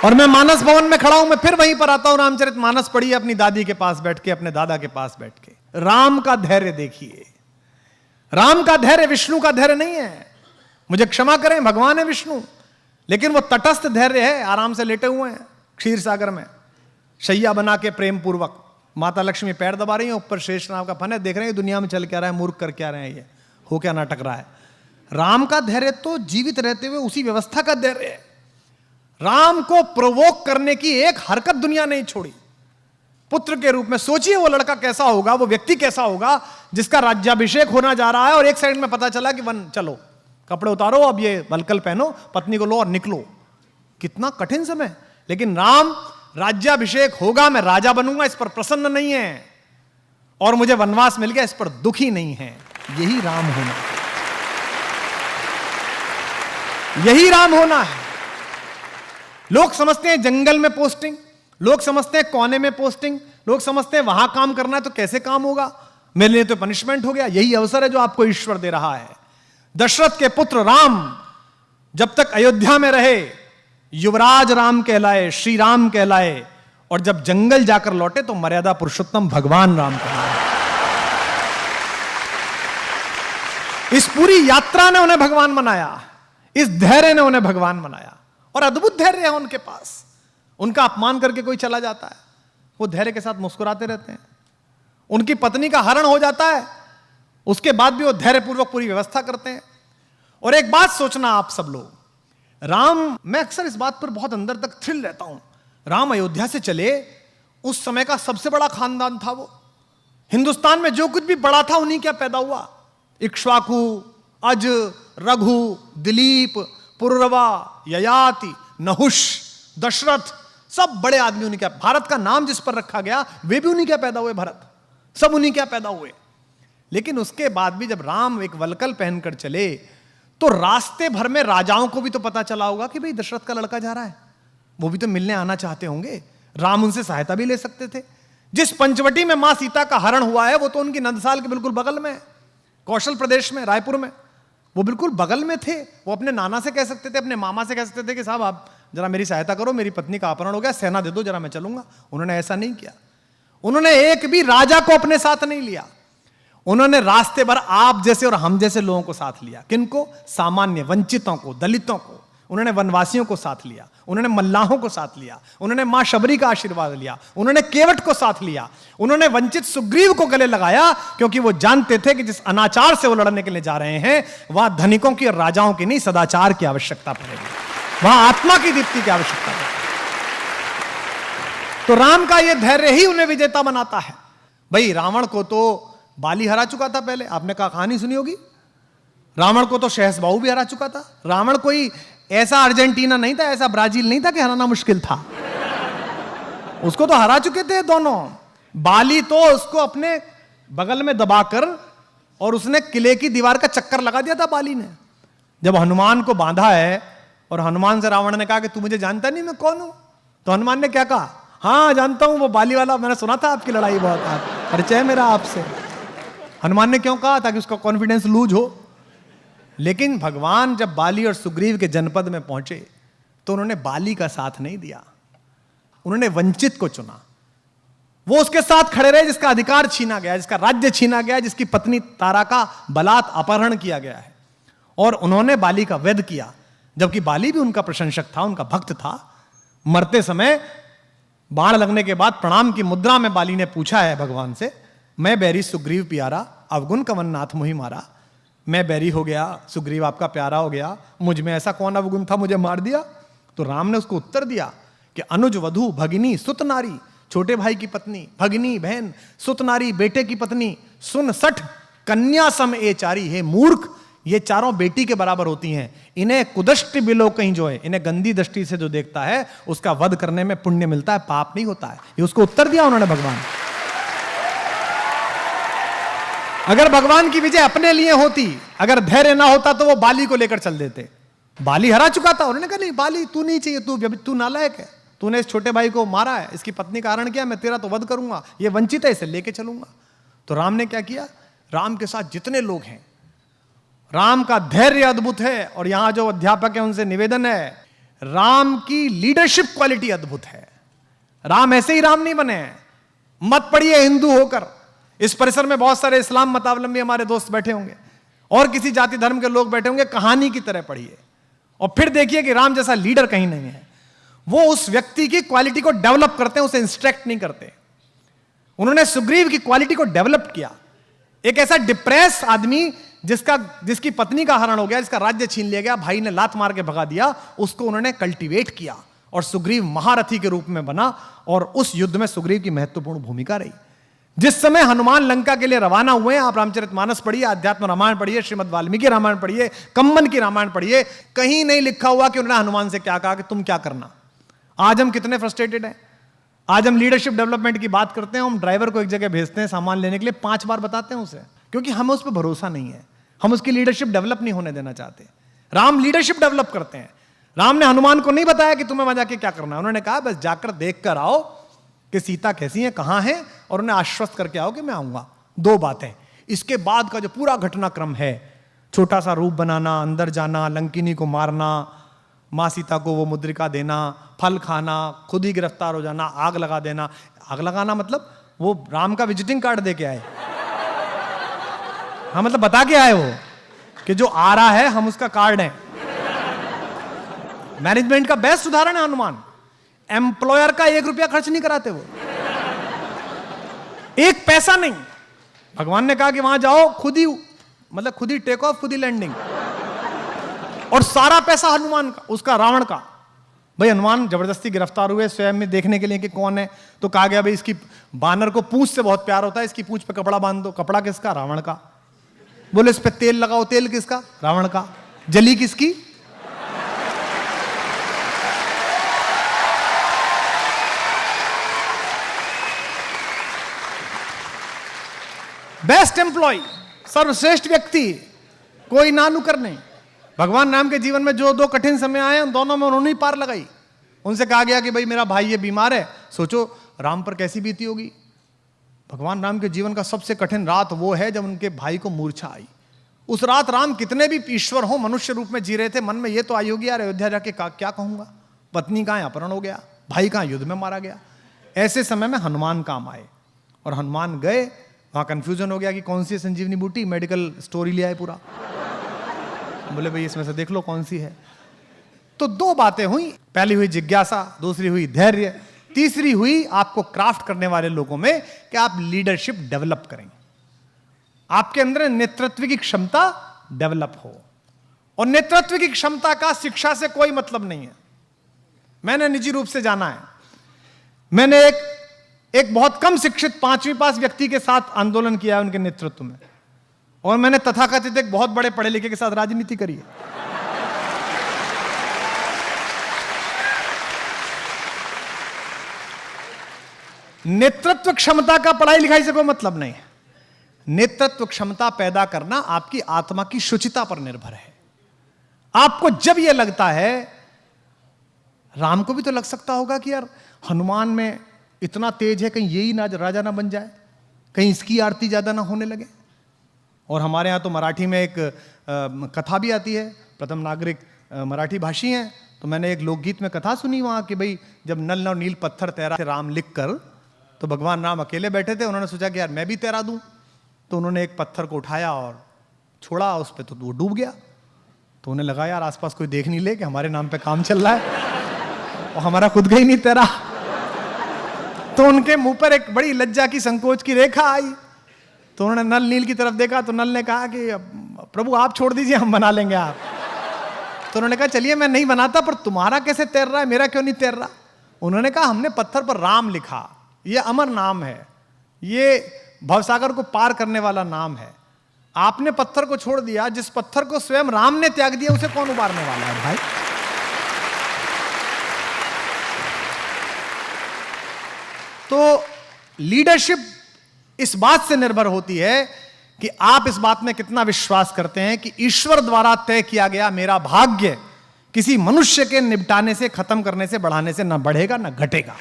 और मैं मानस भवन में खड़ा हूं, मैं फिर वहीं पर आता हूं, रामचरितमानस पढ़िए अपनी दादी के पास बैठ के, अपने दादा के पास बैठ के। राम का धैर्य देखिए, राम का धैर्य विष्णु का धैर्य नहीं है। मुझे क्षमा करें, भगवान है विष्णु, लेकिन वो तटस्थ धैर्य है, आराम से लेटे हुए हैं क्षीर सागर में, शैया बना के प्रेम पूर्वक। माता लक्ष्मी पैर दबा रही है, ऊपर शेषनाग का फन है, देख रहे हैं दुनिया में चल क्या रहा है, मूर्ख कर क्या रहे हैं, ये हो क्या नाटक रहा है। राम का धैर्य तो जीवित रहते हुए उसी व्यवस्था का धैर्य है। राम को प्रोवोक करने की एक हरकत दुनिया नहीं छोड़ी। पुत्र के रूप में सोचिए वो लड़का कैसा होगा, वो व्यक्ति कैसा होगा जिसका राज्याभिषेक होना जा रहा है और एक साइड में पता चला कि वन चलो कपड़े उतारो, अब ये वलकल पहनो, पत्नी को लो और निकलो। कितना कठिन समय। लेकिन राम राज्याभिषेक होगा, मैं राजा बनूंगा, इस पर प्रसन्न नहीं है, और मुझे वनवास मिल गया, इस पर दुखी नहीं है। यही राम होना, यही राम होना है। लोग समझते हैं जंगल में पोस्टिंग, लोग समझते हैं कोने में पोस्टिंग, लोग समझते हैं वहां काम करना है तो कैसे काम होगा, मेरे लिए तो पनिशमेंट हो गया। यही अवसर है जो आपको ईश्वर दे रहा है। दशरथ के पुत्र राम जब तक अयोध्या में रहे युवराज राम कहलाए, श्री राम कहलाए, और जब जंगल जाकर लौटे तो मर्यादा पुरुषोत्तम भगवान राम कहलाए। इस पूरी यात्रा ने उन्हें भगवान बनाया, इस धैर्य ने उन्हें भगवान बनाया, और अद्भुत धैर्य है उनके पास। उनका अपमान करके कोई चला जाता है, वो धैर्य के साथ मुस्कुराते रहते हैं। उनकी पत्नी का हरण हो जाता है, उसके बाद भी वो धैर्यपूर्वक पूरी व्यवस्था करते हैं। और एक बात सोचना आप सब लोग, राम, मैं अक्सर इस बात पर बहुत अंदर तक थ्रिल रहता हूं। राम अयोध्या से चले, उस समय का सबसे बड़ा खानदान था वो। हिंदुस्तान में जो कुछ भी बड़ा था उन्हीं क्या पैदा हुआ। इक्ष्वाकु, अज, रघु, दिलीप, पुररवा, ययाति, नहुष, दशरथ, सब बड़े आदमी उन्हीं क्या। भारत का नाम जिस पर रखा गया वे भी उन्हीं क्या पैदा हुए, भरत, सब उन्हीं क्या पैदा हुए। लेकिन उसके बाद भी जब राम एक वलकल पहनकर चले तो रास्ते भर में राजाओं को भी तो पता चला होगा कि भाई दशरथ का लड़का जा रहा है, वो भी तो मिलने आना चाहते होंगे। राम उनसे सहायता भी ले सकते थे। जिस पंचवटी में मां सीता का हरण हुआ है वो तो उनकी नंदसाल के बिल्कुल बगल में है, कौशल प्रदेश में, रायपुर में, वो बिल्कुल बगल में थे। वो अपने नाना से कह सकते थे, अपने मामा से कह सकते थे कि साहब आप जरा मेरी सहायता करो, मेरी पत्नी का अपहरण हो गया, सेना दे दो जरा, मैं चलूंगा। उन्होंने ऐसा नहीं किया। उन्होंने एक भी राजा को अपने साथ नहीं लिया। उन्होंने रास्ते भर आप जैसे और हम जैसे लोगों को साथ लिया। किनको? सामान्य, वंचितों को, दलितों को। उन्होंने वनवासियों को साथ लिया, उन्होंने मल्लाहों को साथ लिया, उन्होंने मां शबरी का आशीर्वाद लिया, उन्होंने केवट को साथ लिया, उन्होंने वंचित सुग्रीव को गले लगाया, क्योंकि वो जानते थे कि जिस अनाचार से वो लड़ने के लिए जा रहे हैं वहां धनिकों की और राजाओं की नहीं, सदाचार की आवश्यकता पड़ेगी, वहां आत्मा की दीप्ति की आवश्यकता पड़ेगी। तो राम का यह धैर्य ही उन्हें विजेता बनाता है। भाई रावण को तो बाली हरा चुका था पहले, आपने कहानी सुनी होगी। रावण को तो शहसबाहु भी हरा चुका था। रावण कोई ऐसा अर्जेंटीना नहीं था, ऐसा ब्राजील नहीं था कि हराना मुश्किल था, उसको तो हरा चुके थे दोनों। बाली तो उसको अपने बगल में दबाकर और उसने किले की दीवार का चक्कर लगा दिया था बाली ने। जब हनुमान को बांधा है और हनुमान से रावण ने कहा कि तू मुझे जानता नहीं मैं कौन हूं, तो हनुमान ने क्या कहा? हाँ जानता हूं, वो बाली वाला, मैंने सुना था आपकी लड़ाई बहुत, परिचय मेरा आपसे। हनुमान ने क्यों कहा? ताकि उसका कॉन्फिडेंस लूज हो। लेकिन भगवान जब बाली और सुग्रीव के जनपद में पहुंचे तो उन्होंने बाली का साथ नहीं दिया, उन्होंने वंचित को चुना। वो उसके साथ खड़े रहे जिसका अधिकार छीना गया, जिसका राज्य छीना गया, जिसकी पत्नी तारा का बलात् अपहरण किया गया है, और उन्होंने बाली का वध किया। जबकि बाली भी उनका प्रशंसक था, उनका भक्त था। मरते समय बाण लगने के बाद प्रणाम की मुद्रा में बाली ने पूछा है भगवान से, मैं बैरी सुग्रीव प्यारा, अवगुण कवन नाथ मोहि मारा। मैं बैरी हो गया, सुग्रीव आपका प्यारा हो गया, मुझ में ऐसा कौन अवगुण था मुझे मार दिया? तो राम ने उसको उत्तर दिया कि अनुज वधु भगिनी सुत नारी, छोटे भाई की पत्नी, भगिनी बहन, सुत नारी बेटे की पत्नी, सुन सठ कन्या सम ए चारी। हे मूर्ख, ये चारों बेटी के बराबर होती हैं। इन्हें कुदृष्टि बिलो कहीं जो है, इन्हें गंदी दृष्टि से जो देखता है उसका वध करने में पुण्य मिलता है, पाप नहीं होता है। ये उसको उत्तर दिया उन्होंने भगवान। अगर भगवान की विजय अपने लिए होती, अगर धैर्य ना होता तो वो बाली को लेकर चल देते। बाली हरा चुका था, उन्होंने कहा नहीं बाली तू नहीं चाहिए, तू नालायक है, तूने इस छोटे भाई को मारा है, इसकी पत्नी का हरण किया, मैं तेरा तो वध करूंगा, ये वंचित है, इसे लेके चलूंगा। तो राम ने क्या किया? राम के साथ जितने लोग हैं, राम का धैर्य अद्भुत है। और यहां जो अध्यापक है उनसे निवेदन है, राम की लीडरशिप क्वालिटी अद्भुत है। राम ऐसे ही राम नहीं बने हैं। मत पढ़िए हिंदू होकर, इस परिसर में बहुत सारे इस्लाम मतावलंबी हमारे दोस्त बैठे होंगे और किसी जाति धर्म के लोग बैठे होंगे, कहानी की तरह पढ़िए और फिर देखिए कि राम जैसा लीडर कहीं नहीं है। वो उस व्यक्ति की क्वालिटी को डेवलप करते हैं, उसे इंस्ट्रक्ट नहीं करते। उन्होंने सुग्रीव की क्वालिटी को डेवलप किया। एक ऐसा डिप्रेस आदमी जिसकी पत्नी का हरण हो गया, जिसका राज्य छीन लिया गया, भाई ने लात मार के भगा दिया, उसको उन्होंने कल्टीवेट किया और सुग्रीव महारथी के रूप में बना और उस युद्ध में सुग्रीव की महत्वपूर्ण भूमिका रही। जिस समय हनुमान लंका के लिए रवाना हुए हैं, आप रामचरितमानस पढ़िए, अध्यात्म रामायण पढ़िए, श्रीमद् वाल्मीकि रामायण पढ़िए, कम्मन की रामायण पढ़िए, कहीं नहीं लिखा हुआ कि उन्होंने हनुमान से क्या कहा कि तुम क्या करना। आज हम कितने फ्रस्ट्रेटेड हैं। आज हम लीडरशिप डेवलपमेंट की बात करते हैं, हम ड्राइवर को एक जगह भेजते हैं सामान लेने के लिए, 5 बार बताते हैं उसे, क्योंकि हमें उस पर भरोसा नहीं है। हम उसकी लीडरशिप डेवलप नहीं होने देना चाहते। राम लीडरशिप डेवलप करते हैं। राम ने हनुमान को नहीं बताया कि तुम्हें वहां जाके क्या करना है, उन्होंने कहा बस जाकर देख कर आओ कि सीता कैसी है, कहां है, और उन्हें आश्वस्त करके आओ कि मैं आऊंगा। 2 बातें। इसके बाद का जो पूरा घटनाक्रम है, छोटा सा रूप बनाना, अंदर जाना, लंकिनी को मारना, मां सीता को वो मुद्रिका देना, फल खाना, खुद ही गिरफ्तार हो जाना, आग लगा देना। आग लगाना मतलब वो राम का विजिटिंग कार्ड दे के आए। हाँ, मतलब बता के आए वो कि जो आ रहा है हम उसका कार्ड है। मैनेजमेंट का बेस्ट उदाहरण है हनुमान। एम्प्लॉयर का 1 रुपया खर्च नहीं कराते वो, 1 पैसा नहीं। भगवान ने कहा कि वहां जाओ, खुद ही टेक ऑफ, खुद ही लैंडिंग, और सारा पैसा हनुमान का, उसका रावण का। भाई हनुमान जबरदस्ती गिरफ्तार हुए स्वयं में देखने के लिए कि कौन है, तो कहा गया भाई इसकी बानर को पूंछ से बहुत प्यार होता है, इसकी पूंछ पे कपड़ा बांध दो। कपड़ा किसका? रावण का। बोले इस पे तेल लगाओ, तेल किसका? रावण का। जली किसकी? बेस्ट एम्प्लॉय, सर्वश्रेष्ठ व्यक्ति, कोई ना नुकर नहीं। भगवान राम के जीवन में जो 2 कठिन समय आए, उन दोनों में उन्होंने ही पार लगाई। उनसे कहा गया कि भाई मेरा भाई ये बीमार है, सोचो राम पर कैसी बीती होगी। भगवान राम के जीवन का सबसे कठिन रात वो है जब उनके भाई को मूर्छा आई। उस रात राम कितने भी ईश्वर हो, मनुष्य रूप में जी रहे थे। मन में ये तो आई होगी यार अयोध्या जाके क्या कहूंगा, पत्नी कहां अपहरण हो गया, भाई कहां युद्ध में मारा गया। ऐसे समय में हनुमान काम आए और हनुमान गए, वहां कंफ्यूजन हो गया कि कौन सी संजीवनी बूटी, मेडिकल स्टोरी ले आए पूरा। बोले भाई इसमें से देख लो कौन सी है। तो 2 बातें हुई, पहली हुई जिज्ञासा, दूसरी हुई धैर्य, तीसरी हुई आपको क्राफ्ट करने वाले लोगों में कि आप लीडरशिप डेवलप करें, आपके अंदर नेतृत्व की क्षमता डेवलप हो। और नेतृत्व की क्षमता का शिक्षा से कोई मतलब नहीं है। मैंने निजी रूप से जाना है, मैंने एक बहुत कम शिक्षित 5वीं पास व्यक्ति के साथ आंदोलन किया है उनके नेतृत्व में, और मैंने तथाकथित एक बहुत बड़े पढ़े लिखे के साथ राजनीति करी है। नेतृत्व क्षमता का पढ़ाई लिखाई से कोई मतलब नहीं है। नेतृत्व क्षमता पैदा करना आपकी आत्मा की शुचिता पर निर्भर है। आपको जब यह लगता है, राम को भी तो लग सकता होगा कि यार हनुमान में इतना तेज है, कहीं यही ना राजा ना बन जाए, कहीं इसकी आरती ज्यादा ना होने लगे। और हमारे यहाँ तो मराठी में एक कथा भी आती है, प्रथम नागरिक मराठी भाषी हैं, तो मैंने एक लोकगीत में कथा सुनी वहाँ कि भाई जब नल और नील पत्थर तैरा राम लिख कर, तो भगवान राम अकेले बैठे थे, उन्होंने सोचा कि यार मैं भी तैरा दूं, तो उन्होंने एक पत्थर को उठाया और छोड़ा उस पर, तो वो डूब गया। तो उन्हें लगा यार आसपास कोई देख नहीं ले कि हमारे नाम पे काम चल रहा है और हमारा खुद का ही नहीं तैरा। तो उनके मुंह पर एक बड़ी लज्जा की, संकोच की रेखा आई। तो उन्होंने नल नील की तरफ देखा, तो नल ने कहा कि प्रभु आप छोड़ दीजिए, हम बना लेंगे आप। तो उन्होंने कहा चलिए मैं नहीं बनाता, पर तुम्हारा कैसे तैर रहा है, मेरा क्यों नहीं तैर रहा। उन्होंने कहा हमने पत्थर पर राम लिखा, ये अमर नाम है, ये भवसागर को पार करने वाला नाम है। आपने पत्थर को छोड़ दिया, जिस पत्थर को स्वयं राम ने त्याग दिया उसे कौन उबारने वाला है भाई। तो लीडरशिप इस बात से निर्भर होती है कि आप इस बात में कितना विश्वास करते हैं कि ईश्वर द्वारा तय किया गया मेरा भाग्य किसी मनुष्य के निपटाने से, खत्म करने से, बढ़ाने से ना बढ़ेगा ना घटेगा।